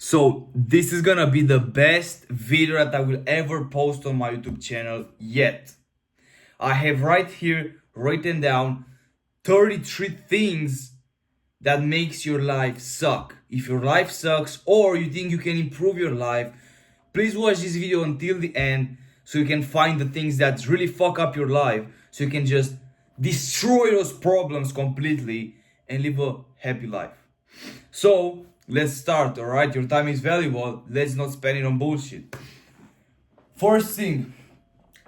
So this is gonna be the best video that I will ever post on my YouTube channel yet. I have right here written down 33 things that makes your life suck. If your life sucks or you think you can improve your life, please watch this video until the end so you can find the things that really fuck up your life so you can just destroy those problems completely and live a happy life. So let's start, alright? Your time is valuable. Let's not spend it on bullshit. First thing,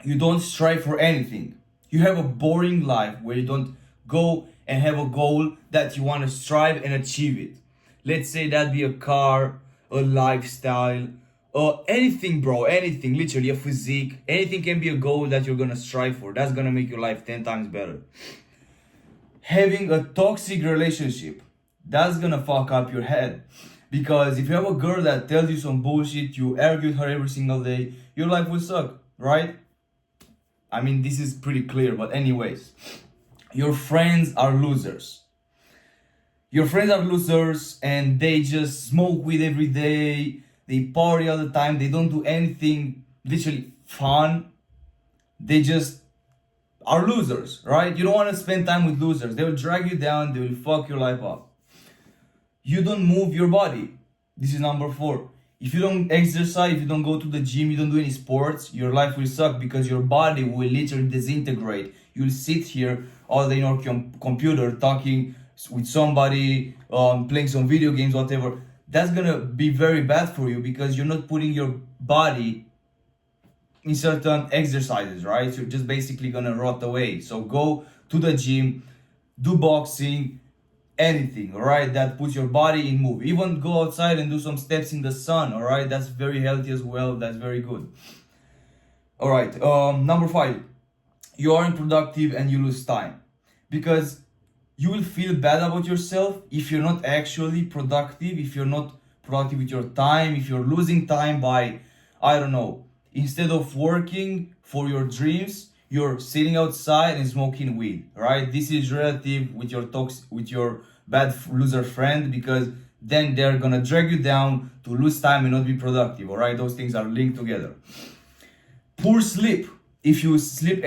you don't strive for anything. You have a boring life where you don't go and have a goal that you want to strive and achieve it. Let's say that be a car, a lifestyle, or anything, bro, anything, literally a physique. Anything can be a goal that you're gonna strive for. That's gonna make your life 10 times better. Having a toxic relationship, that's gonna fuck up your head. Because if you have a girl that tells you some bullshit, you argue with her every single day, your life will suck, right? I mean, this is pretty clear, but anyways, your friends are losers. Your friends are losers and they just smoke weed every day, they party all the time, they don't do anything literally fun. They just are losers, right? You don't want to spend time with losers. They will drag you down, they will fuck your life up. You don't move your body. This is number 4. If you don't exercise, if you don't go to the gym, you don't do any sports, your life will suck because your body will literally disintegrate. You'll sit here all day on your computer talking with somebody, playing some video games, whatever. That's gonna be very bad for you because you're not putting your body in certain exercises, right? You're just basically gonna rot away. So go to the gym, do boxing, anything, all right, that puts your body in move. Even go outside and do some steps in the sun, all right, that's very healthy as well. That's very good. All right, number 5, you aren't productive and you lose time because you will feel bad about yourself if you're not actually productive, if you're not productive with your time, if you're losing time by, I don't know, instead of working for your dreams, you're sitting outside and smoking weed, right? This is relative with your bad loser friend because then they're gonna drag you down to lose time and not be productive, all right? Those things are linked together. Poor sleep. If you sleep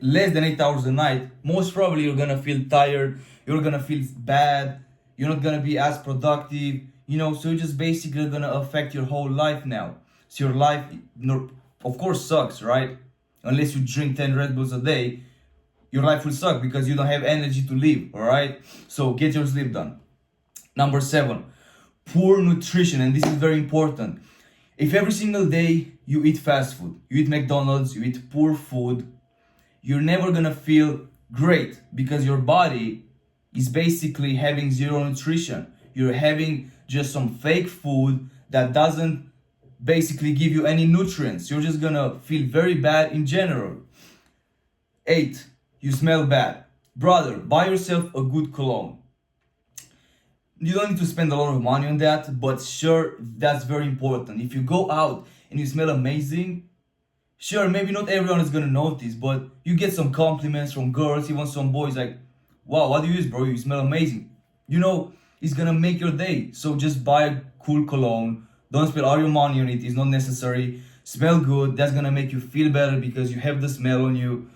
less than 8 hours a night, most probably you're gonna feel tired, you're gonna feel bad, you're not gonna be as productive, so you're just basically gonna affect your whole life now. So your life, of course, sucks, right? Unless you drink 10 Red Bulls a day, your life will suck because you don't have energy to live, all right? So get your sleep done. Number 7, poor nutrition, and this is very important. If every single day you eat fast food, you eat McDonald's, you eat poor food, you're never gonna feel great because your body is basically having zero nutrition. You're having just some fake food that doesn't basically give you any nutrients. You're just gonna feel very bad in general. 8, you smell bad. Brother, buy yourself a good cologne. You don't need to spend a lot of money on that, but sure, that's very important. If you go out and you smell amazing, sure, maybe not everyone is gonna notice, but you get some compliments from girls, even some boys like, wow, what do you use, bro? You smell amazing. It's gonna make your day. So just buy a cool cologne. Don't spend all your money on it. It's not necessary. Smell good. That's gonna make you feel better because you have the smell on you.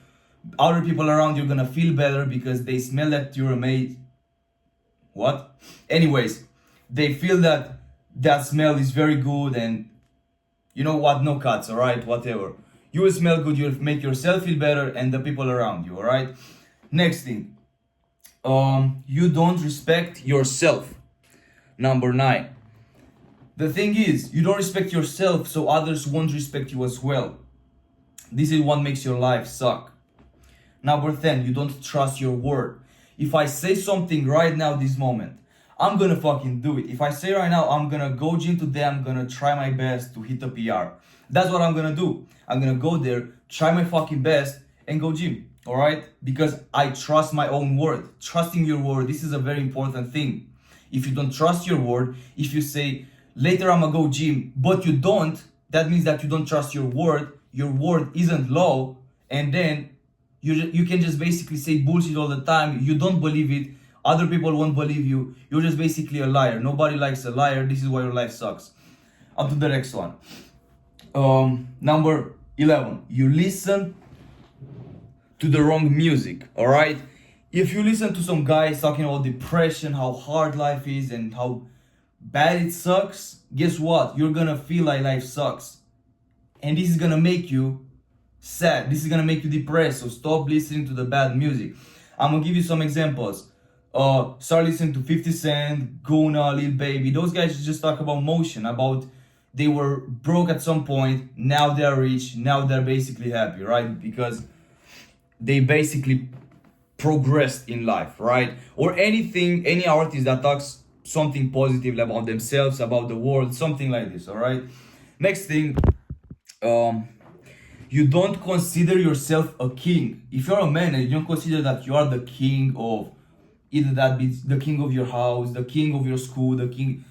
Other people around you are gonna feel better because they smell that you're amazing. What? Anyways, they feel that smell is very good, and you know what? No cuts, alright? Whatever. You will smell good, you'll make yourself feel better and the people around you, alright? Next thing. You don't respect yourself. Number 9. The thing is, you don't respect yourself, so others won't respect you as well. This is what makes your life suck. Number 10, you don't trust your word. If I say something right now, this moment, I'm gonna fucking do it. If I say right now, I'm gonna go gym today, I'm gonna try my best to hit a PR. That's what I'm gonna do. I'm gonna go there, try my fucking best, and go gym, alright? Because I trust my own word. Trusting your word, this is a very important thing. If you don't trust your word, if you say, later I'm gonna go gym, but you don't, that means that you don't trust your word isn't law, and then you can just basically say bullshit all the time, you don't believe it, Other people won't believe you. You're just basically a liar. Nobody likes a liar. This is why your life sucks. Up to the next one. Number 11. You listen to the wrong music, all right? If you listen to some guys talking about depression, how hard life is, and how bad it sucks, guess what? You're gonna feel like life sucks. And this is gonna make you sad. This is gonna make you depressed. So stop listening to the bad music. I'm gonna give you some examples. Start listening to 50 Cent, Gunna, Lil Baby. Those guys just talk about motion, about they were broke at some point, now they're rich, now they're basically happy, right? Because they basically progressed in life, right? Or anything, any artist that talks something positive about themselves, about the world, something like this, all right? Next thing, you don't consider yourself a king. If you're a man and you don't consider that you are the king of, either that be the king of your house, the king of your school, the king,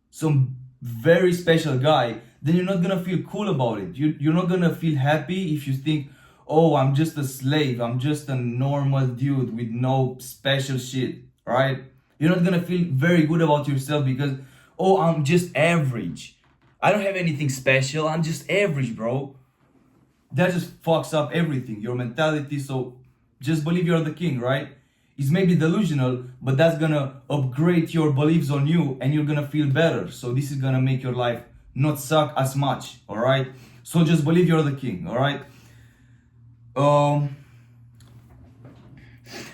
some very special guy, then you're not gonna feel cool about it. You're not gonna feel happy if you think, oh, I'm just a slave, I'm just a normal dude with no special shit, right? You're not gonna feel very good about yourself because, oh, I'm just average. I don't have anything special, I'm just average, bro. That just fucks up everything, your mentality. So just believe you're the king, right? It's maybe delusional, but that's gonna upgrade your beliefs on you and you're gonna feel better. So this is gonna make your life not suck as much, all right? So just believe you're the king, all right?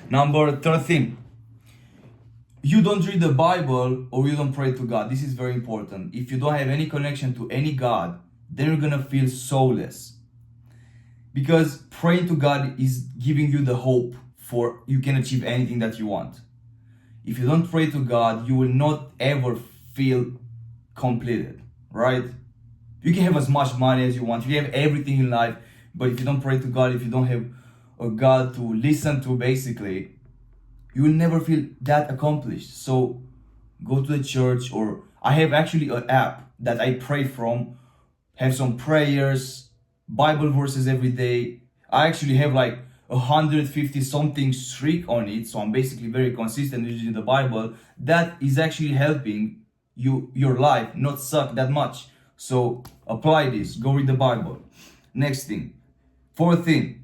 Number 13. You don't read the Bible or you don't pray to God. This is very important. If you don't have any connection to any God, then you're gonna feel soulless. Because praying to God is giving you the hope for you can achieve anything that you want. If you don't pray to God, you will not ever feel completed, right? You can have as much money as you want, you can have everything in life, but if you don't pray to God, if you don't have a God to listen to, basically, you will never feel that accomplished. So go to the church, or I have actually an app that I pray from, have some prayers, Bible verses every day. I actually have like 150 something streak on it, so I'm basically very consistent using the Bible. That is actually helping your life not suck that much. So apply this, go read the Bible. Next thing, fourth thing,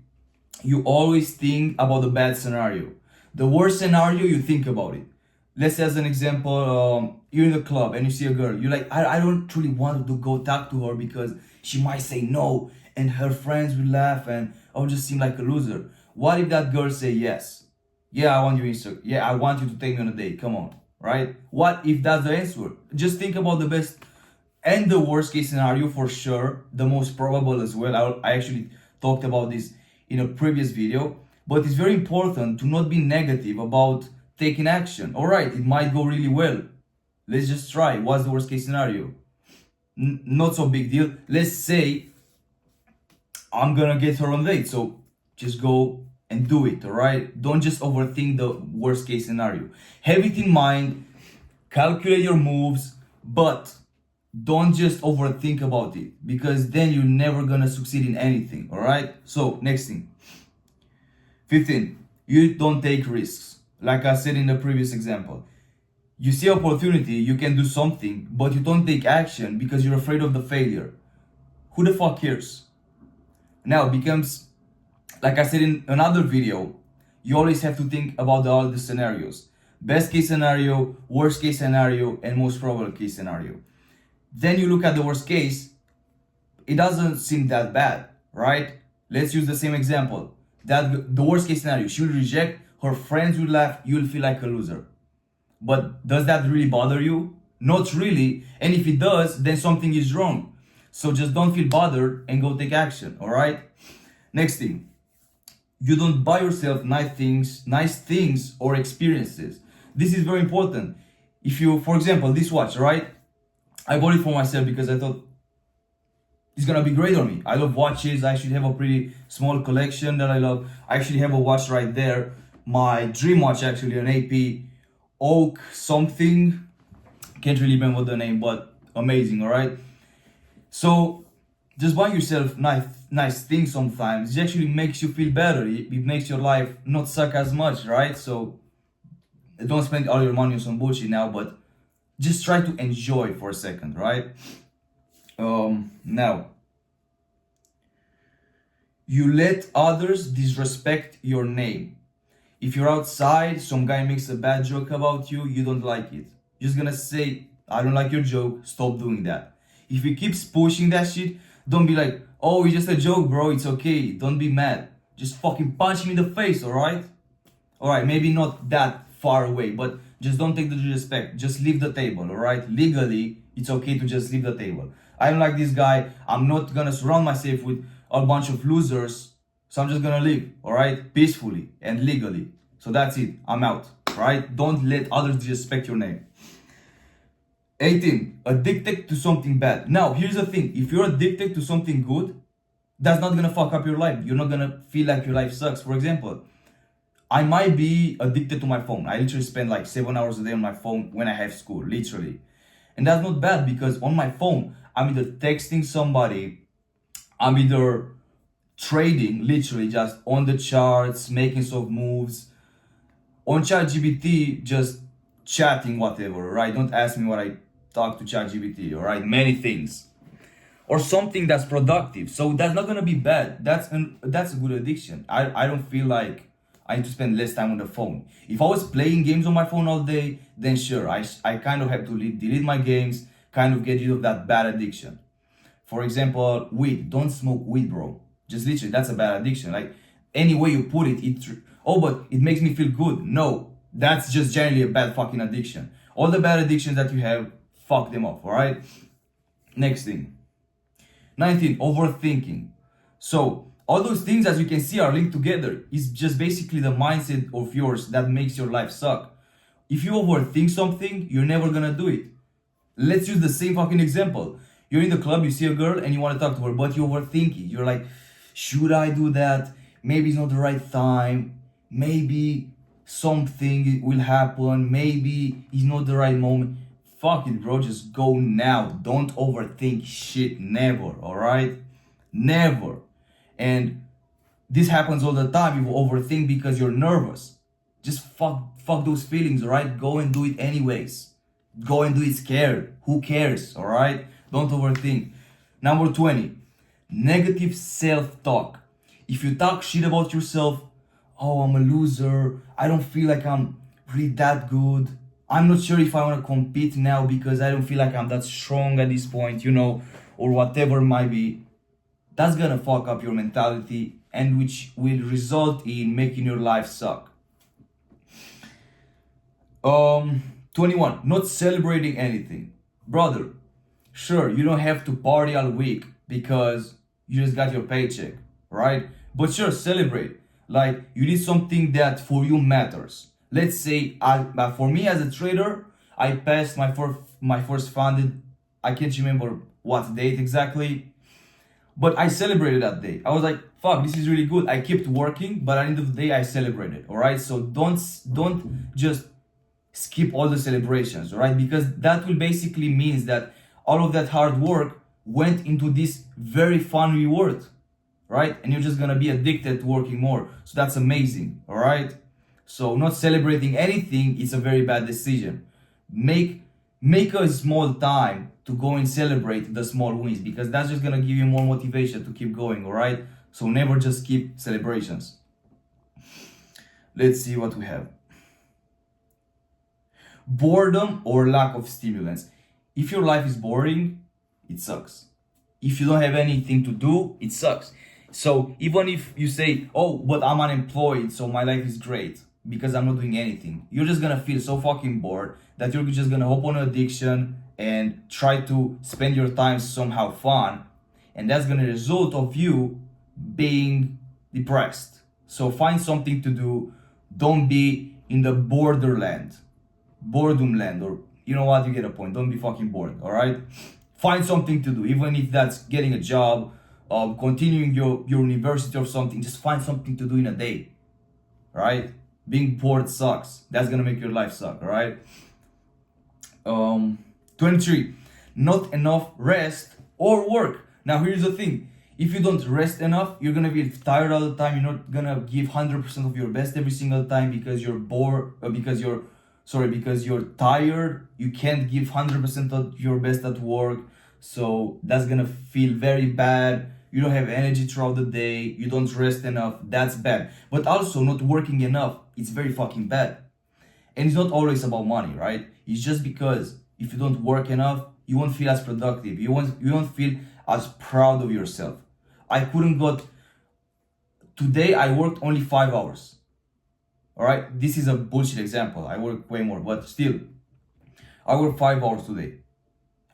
you always think about the bad scenario. The worst scenario, you think about it. Let's say as an example, you're in the club and you see a girl, you're like, I don't truly want to go talk to her because she might say no and her friends will laugh and I'll just seem like a loser. What if that girl say yes? Yeah, I want you Insta. Yeah, I want you to take me on a date. Come on, right? What if that's the answer? Just think about the best and the worst case scenario for sure. The most probable as well. I actually talked about this in a previous video. But it's very important to not be negative about taking action. All right, it might go really well. Let's just try. What's the worst case scenario? Not so big deal. Let's say I'm gonna get her on a date. So just go and do it, all right? Don't just overthink the worst case scenario. Have it in mind, calculate your moves, but don't just overthink about it because then you're never gonna succeed in anything, all right? So next thing, 15, you don't take risks. Like I said in the previous example, you see opportunity, you can do something, but you don't take action because you're afraid of the failure. Who the fuck cares? Now it becomes, like I said in another video, you always have to think about all the scenarios. Best case scenario, worst case scenario, and most probable case scenario. Then you look at the worst case, it doesn't seem that bad, right? Let's use the same example. That the worst case scenario, she will reject, her friends will laugh, you'll feel like a loser. But does that really bother you? Not really. And if it does, then something is wrong. So just don't feel bothered and go take action, all right? Next thing, you don't buy yourself nice things or experiences. This is very important. If you, for example, this watch, right? I bought it for myself because I thought it's gonna be great on me. I love watches. I actually have a pretty small collection that I love. I actually have a watch right there. My dream watch, actually, an AP Oak something. Can't really remember the name, but amazing, all right? So just buying yourself nice things sometimes, it actually makes you feel better. It makes your life not suck as much, right? So Don't spend all your money on some bullshit now, but just try to enjoy for a second, right? Now, you let others disrespect your name. If you're outside, some guy makes a bad joke about you, you don't like it. You're just gonna say, I don't like your joke, stop doing that. If he keeps pushing that shit, don't be like, oh, it's just a joke, bro, it's okay. Don't be mad. Just fucking punch him in the face, alright? Alright, maybe not that far away, but just don't take the disrespect. Just leave the table, alright? Legally, it's okay to just leave the table. I don't like this guy. I'm not gonna surround myself with a bunch of losers. So I'm just gonna leave, alright? Peacefully and legally. So that's it. I'm out, right? Don't let others disrespect your name. 18. Addicted to something bad. Now, here's the thing. If you're addicted to something good, that's not gonna fuck up your life. You're not gonna feel like your life sucks. For example, I might be addicted to my phone. I literally spend like 7 hours a day on my phone when I have school, literally. And that's not bad because on my phone, I'm either texting somebody, I'm either trading, literally just on the charts, making some moves. On ChatGPT, just chatting, whatever, right? Don't ask me what I talk to ChatGPT, all right? Many things. Or something that's productive. So that's not gonna be bad. That's a good addiction. I don't feel like I need to spend less time on the phone. If I was playing games on my phone all day, then sure, I kind of have to delete my games, kind of get rid of that bad addiction. For example, weed. Don't smoke weed, bro. Just literally, that's a bad addiction. Like, any way you put it, oh, but it makes me feel good. No, that's just generally a bad fucking addiction. All the bad addictions that you have, fuck them off, alright? Next thing. 19, overthinking. So, all those things, as you can see, are linked together. It's just basically the mindset of yours that makes your life suck. If you overthink something, you're never gonna do it. Let's use the same fucking example. You're in the club, you see a girl and you want to talk to her, but you overthink it. You're like, should I do that? Maybe it's not the right time. Maybe something will happen. Maybe it's not the right moment. Fuck it, bro. Just go now. Don't overthink shit. Never, alright? Never. And this happens all the time. You overthink because you're nervous. Just fuck those feelings, alright? Go and do it anyways. Go and do it scared. Who cares, alright? Don't overthink. Number 20, negative self-talk. If you talk shit about yourself, oh, I'm a loser, I don't feel like I'm really that good, I'm not sure if I want to compete now because I don't feel like I'm that strong at this point, or whatever it might be, that's gonna fuck up your mentality and which will result in making your life suck. 21, not celebrating anything. Brother, sure, you don't have to party all week because you just got your paycheck, right? But sure, celebrate. Like, you did something that for you matters. Let's say, for me as a trader, I passed my first funded, I can't remember what date exactly, but I celebrated that day. I was like, fuck, this is really good. I kept working, but at the end of the day, I celebrated, all right? So don't just skip all the celebrations, right? Because that will basically means that all of that hard work went into this very fun reward, right? And you're just gonna be addicted to working more. So that's amazing, all right? So not celebrating anything is a very bad decision. Make a small time to go and celebrate the small wins because that's just gonna give you more motivation to keep going, all right? So never just skip celebrations. Let's see what we have. Boredom or lack of stimulants. If your life is boring, it sucks. If you don't have anything to do, it sucks. So even if you say, oh, but I'm unemployed, so my life is great because I'm not doing anything, you're just gonna feel so fucking bored that you're just gonna hop on an addiction and try to spend your time somehow fun. And that's gonna result of you being depressed. So find something to do. Don't be in the boredom land, or you know what, you get a point. Don't be fucking bored, all right? Find something to do, even if that's getting a job, continuing your university or something. Just find something to do in a day, right? Being bored sucks. That's gonna make your life suck, all right? 23, not enough rest or work. Now here's the thing. If you don't rest enough, you're gonna be tired all the time. You're not gonna give 100% of your best every single time because you're bored, or because you're sorry, because you're tired, you can't give 100% of your best at work, so that's gonna feel very bad. You don't have energy throughout the day, you don't rest enough, that's bad. But also not working enough, it's very fucking bad. And it's not always about money, right? It's just because if you don't work enough, you won't feel as productive, you won't feel as proud of yourself. I couldn't got today, I worked only 5 hours. All right, this is a bullshit example. I work way more, but still, I work 5 hours today.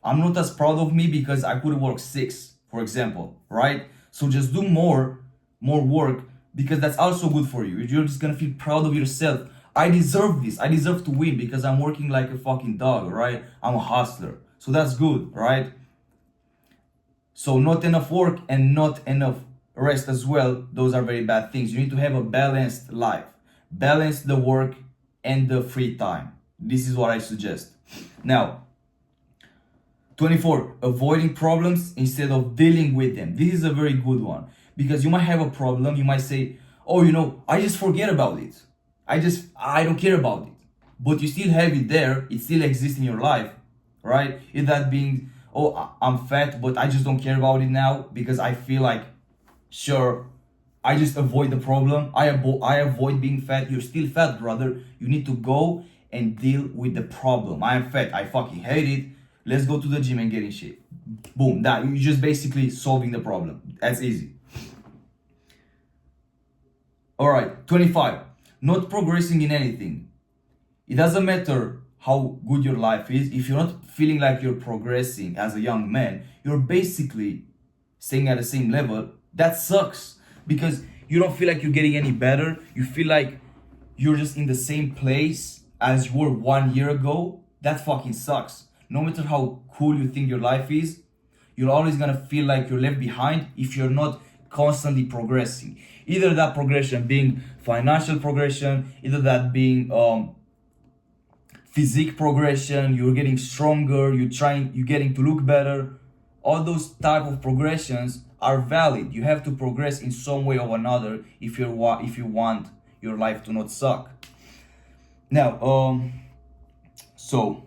I'm not as proud of me because I could work 6, for example, right? So just do more work, because that's also good for you. You're just gonna feel proud of yourself. I deserve this. I deserve to win because I'm working like a fucking dog, right? I'm a hustler. So that's good, right? So not enough work and not enough rest as well. Those are very bad things. You need to have a balanced life. Balance the work and the free time. This is what I suggest. Now, 24, avoiding problems instead of dealing with them. This is a very good one, because you might have a problem. You might say, oh, I just forget about it. I don't care about it. But you still have it there. It still exists in your life, right? If that being, oh, I'm fat, but I just don't care about it now because I feel like, sure, I just avoid the problem. I avoid being fat. You're still fat, brother. You need to go and deal with the problem. I am fat. I fucking hate it. Let's go to the gym and get in shape. Boom. That you're just basically solving the problem. That's easy. All right. 25. Not progressing in anything. It doesn't matter how good your life is. If you're not feeling like you're progressing as a young man, you're basically staying at the same level. That sucks, because you don't feel like you're getting any better. You feel like you're just in the same place as you were 1 year ago. That fucking sucks. No matter how cool you think your life is, you're always gonna feel like you're left behind if you're not constantly progressing. Either that progression being financial progression, either that being physique progression, you're getting stronger, you're getting to look better. All those type of progressions are valid. You have to progress in some way or another if you want your life to not suck. Now, so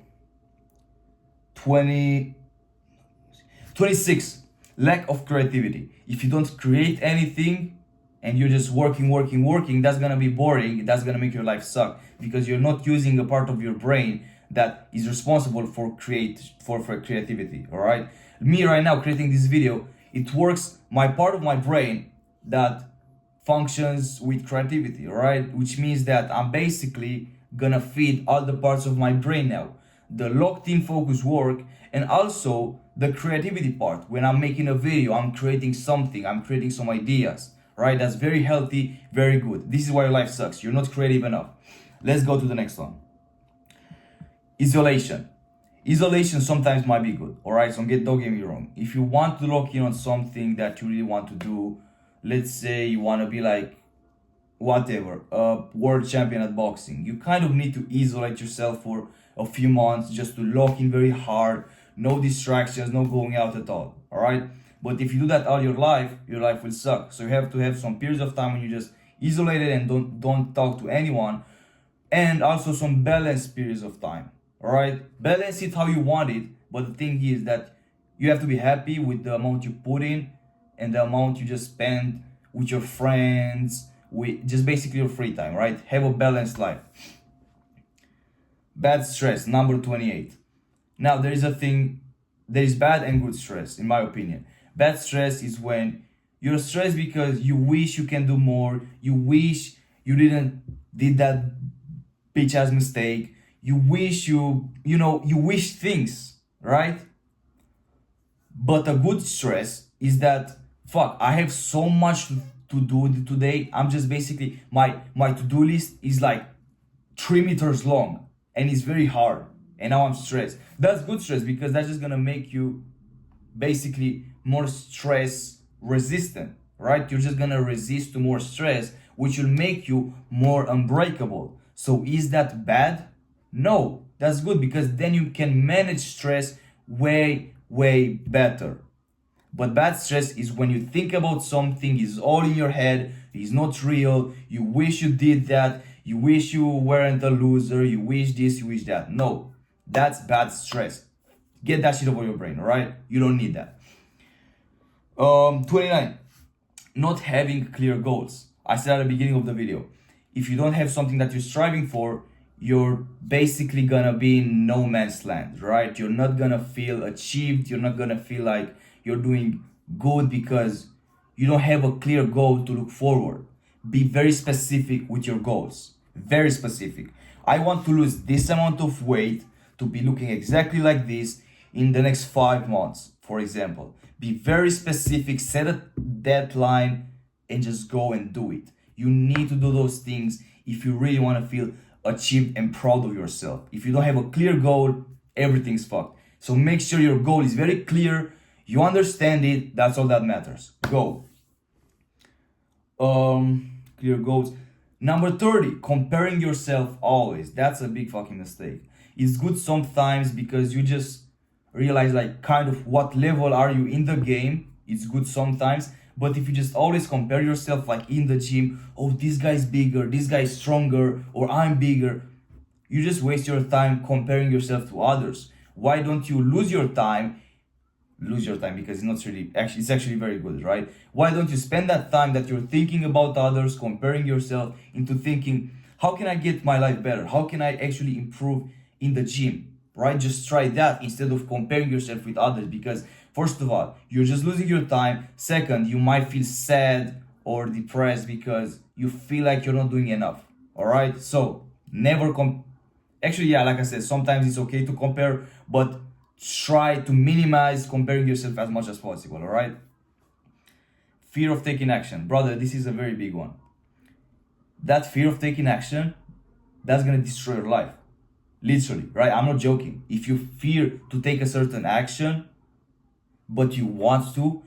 26, lack of creativity. If you don't create anything and you're just working, that's gonna be boring. That's gonna make your life suck, because you're not using a part of your brain that is responsible for creativity. All right, me right now creating this video, it works my part of my brain that functions with creativity, all right? Which means that I'm basically gonna feed all the parts of my brain now. The locked in focus work, and also the creativity part. When I'm making a video, I'm creating something, I'm creating some ideas, right? That's very healthy, very good. This is why your life sucks. You're not creative enough. Let's go to the next one. Isolation. Isolation sometimes might be good, all right? So don't get me wrong. If you want to lock in on something that you really want to do, let's say you want to be like, whatever, a world champion at boxing, you kind of need to isolate yourself for a few months just to lock in very hard, no distractions, no going out at all right? But if you do that all your life will suck. So you have to have some periods of time when you just isolated and don't talk to anyone, and also some balanced periods of time. All right, balance it how you want it, but the thing is that you have to be happy with the amount you put in and the amount you just spend with your friends, with just basically your free time, right? Have a balanced life. Bad stress, number 28. Now there is bad and good stress, in my opinion. Bad stress is when you're stressed because you wish you can do more, you wish you did that bitch ass mistake, you wish you wish things, right? But a good stress is that, fuck, I have so much to do today. I'm just basically, my to-do list is like 3 meters long and it's very hard, and now I'm stressed. That's good stress, because that's just gonna make you basically more stress resistant, right? You're just gonna resist to more stress, which will make you more unbreakable. So is that bad? No, that's good, because then you can manage stress way better. But bad stress is when you think about something, is all in your head, is not real, you wish you did that, You wish you weren't a loser. You wish this, you wish that. No, that's bad stress. Get that shit over your brain, all right? You don't need that. 29, not having clear goals. I said at the beginning of the video, if you don't have something that you're striving for, you're basically gonna be in no man's land, right? You're not gonna feel achieved. You're not gonna feel like you're doing good because you don't have a clear goal to look forward. Be very specific with your goals. Very specific. I want to lose this amount of weight to be looking exactly like this in the next 5 months, for example. Be very specific, set a deadline, and just go and do it. You need to do those things if you really want to feel achieved and proud of yourself. If you don't have a clear goal, everything's fucked. So make sure your goal is very clear. You understand it. That's all that matters. Go. Clear goals. Number 30, comparing yourself always. That's a big fucking mistake. It's good sometimes because you just realize like kind of what level are you in the game. It's good sometimes. But if you just always compare yourself like in the gym, oh, this guy's bigger, this guy's stronger, or I'm bigger, you just waste your time comparing yourself to others. Why don't you lose your time because it's actually very good, right? Why don't you spend that time that you're thinking about others, comparing yourself, into thinking, how can I get my life better? How can I actually improve in the gym, right? Just try that instead of comparing yourself with others, because first of all, you're just losing your time. Second, you might feel sad or depressed because you feel like you're not doing enough, all right? So never actually, yeah, like I said, sometimes it's okay to compare, but try to minimize comparing yourself as much as possible, all right? Fear of taking action. Brother, this is a very big one. That fear of taking action, that's gonna destroy your life. Literally, right? I'm not joking. If you fear to take a certain action, but you want to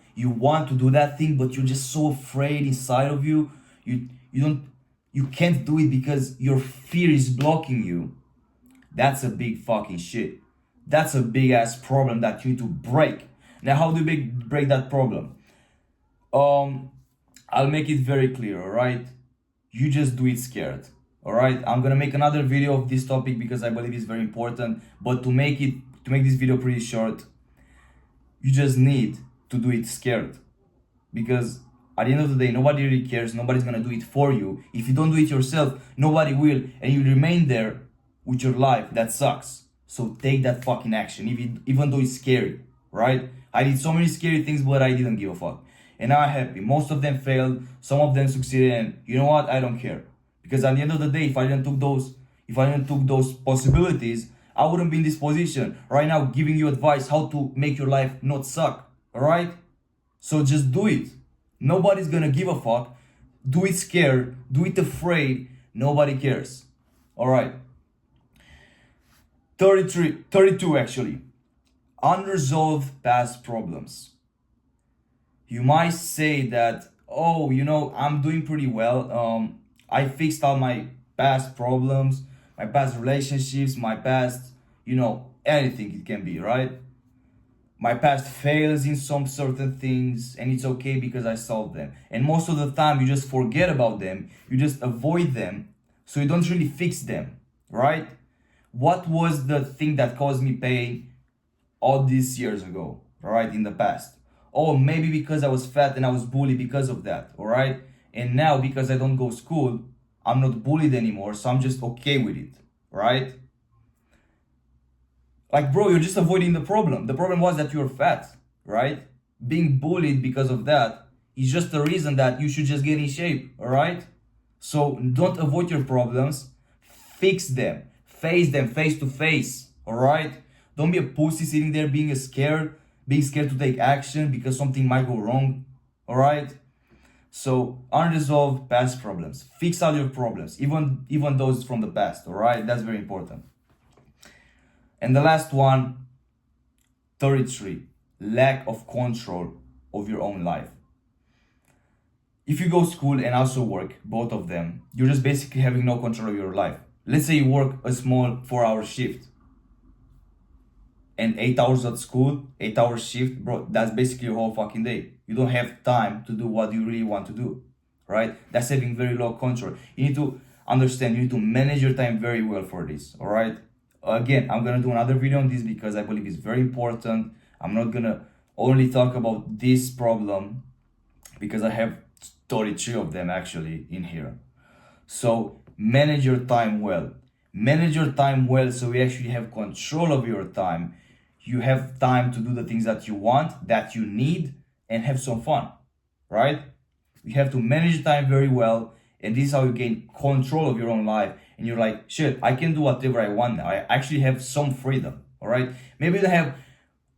do that thing, but you're just so afraid inside of you, you can't do it because your fear is blocking you. That's a big fucking shit. That's a big ass problem that you need to break. Now, how do you break that problem? I'll make it very clear, all right? You just do it scared, all right? I'm gonna make another video of this topic because I believe it's very important. But to make this video pretty short, you just need to do it scared, because at the end of the day, nobody really cares. Nobody's gonna do it for you. If you don't do it yourself, nobody will, and you remain there with your life. That sucks. So take that fucking action, even though it's scary, right? I did so many scary things, but I didn't give a fuck. And now I'm happy. Most of them failed, some of them succeeded, and you know what? I don't care. Because at the end of the day, if I didn't took those possibilities, I wouldn't be in this position right now giving you advice how to make your life not suck, all right? So just do it. Nobody's gonna give a fuck. Do it scared, do it afraid. Nobody cares, all right? 32 actually. Unresolved past problems. You might say that, oh, I'm doing pretty well. I fixed all my past problems, my past relationships, my past, anything it can be, right? My past fails in some certain things, and it's okay because I solved them. And most of the time, you just forget about them. You just avoid them, so you don't really fix them, right? What was the thing that caused me pain all these years ago, all right, in the past? Oh, maybe because I was fat and I was bullied because of that, all right? And now, because I don't go to school, I'm not bullied anymore, so I'm just okay with it, right? Like, bro, you're just avoiding the problem. The problem was that you're fat, right? Being bullied because of that is just the reason that you should just get in shape, all right? So don't avoid your problems, fix them. Face them face to face, all right? Don't be a pussy sitting there being scared to take action because something might go wrong, all right? So unresolved past problems. Fix all your problems, even those from the past, all right? That's very important. And the last one, 33, lack of control of your own life. If you go to school and also work, both of them, you're just basically having no control of your life. Let's say you work a small 4-hour shift and 8 hours at school, 8-hour shift, bro, that's basically your whole fucking day. You don't have time to do what you really want to do, right? That's having very low control. understand you need to manage your time very well for this. All right. Again, I'm gonna do another video on this because I believe it's very important. I'm not gonna only talk about this problem because I have 33 of them actually in here. So manage your time well. Manage your time well so you actually have control of your time. You have time to do the things that you want, that you need, and have some fun, right? You have to manage time very well, and this is how you gain control of your own life. And you're like, shit, I can do whatever I want now. I actually have some freedom, all right? Maybe you don't have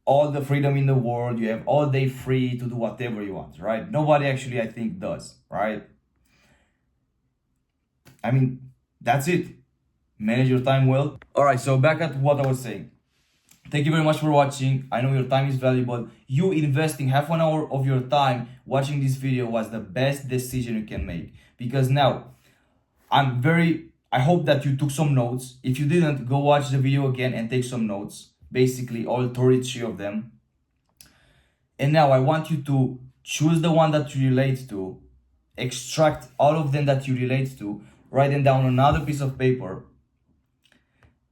all the freedom in the world. You have all day free to do whatever you want, right? Nobody actually, I think, does, right? I mean, that's it. Manage your time well. All right, so back at what I was saying. Thank you very much for watching. I know your time is valuable. You investing half an hour of your time watching this video was the best decision you can make. Because now, I hope that you took some notes. If you didn't, go watch the video again and take some notes. Basically, all 33 of them. And now I want you to choose the one that you relate to, extract all of them that you relate to, write them down on another piece of paper,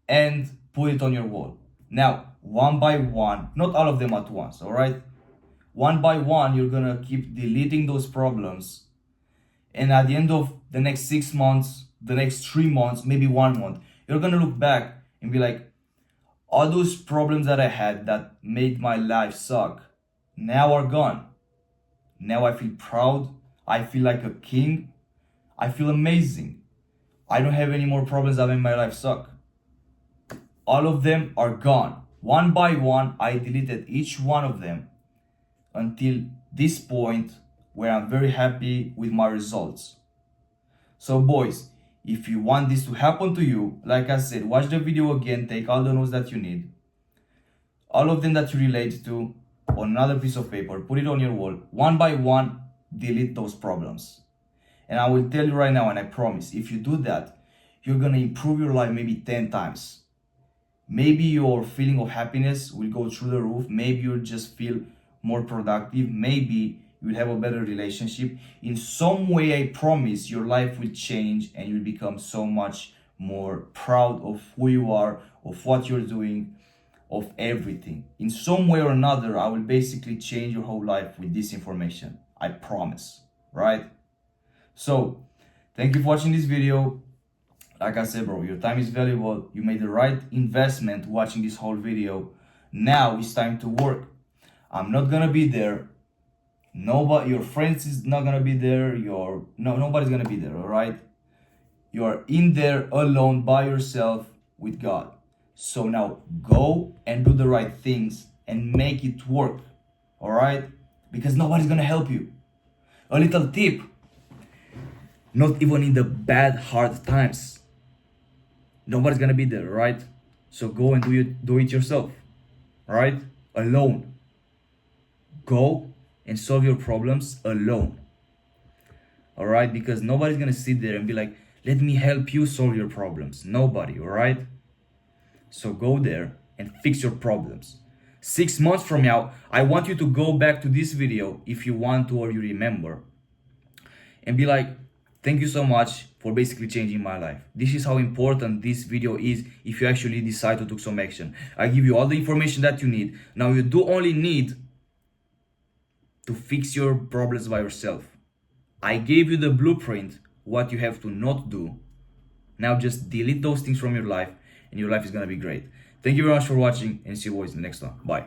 and put it on your wall. Now, one by one, not all of them at once, all right? One by one, you're gonna keep deleting those problems. And at the end of the next 6 months, the next 3 months, maybe 1 month, you're gonna look back and be like, all those problems that I had that made my life suck, now are gone. Now I feel proud. I feel like a king. I feel amazing. I don't have any more problems that make my life suck. All of them are gone. One by one, I deleted each one of them until this point where I'm very happy with my results. So boys, if you want this to happen to you, like I said, watch the video again, take all the notes that you need, all of them that you relate to on another piece of paper, put it on your wall. One by one, delete those problems. And I will tell you right now, and I promise, if you do that, you're gonna improve your life maybe 10 times. Maybe your feeling of happiness will go through the roof. Maybe you'll just feel more productive. Maybe you'll have a better relationship. In some way, I promise your life will change and you'll become so much more proud of who you are, of what you're doing, of everything. In some way or another, I will basically change your whole life with this information. I promise, right? So, thank you for watching this video. Like I said, bro, your time is valuable. You made the right investment watching this whole video. Now it's time to work. I'm not gonna be there. Nobody, your friends is not gonna be there. Nobody's gonna be there, all right? You are in there alone by yourself with God. So now go and do the right things and make it work, all right? Because nobody's gonna help you. A little tip, not even in the bad, hard times. Nobody's gonna be there, right? So go and do it yourself, right? Alone. Go and solve your problems alone, all right? Because nobody's gonna sit there and be like, let me help you solve your problems. Nobody, all right? So go there and fix your problems. 6 months from now, I want you to go back to this video if you want to or you remember and be like, thank you so much for basically changing my life. This is how important this video is if you actually decide to take some action. I give you all the information that you need. Now you do only need to fix your problems by yourself. I gave you the blueprint, what you have to not do. Now just delete those things from your life and your life is gonna be great. Thank you very much for watching and see you boys in the next one. Bye.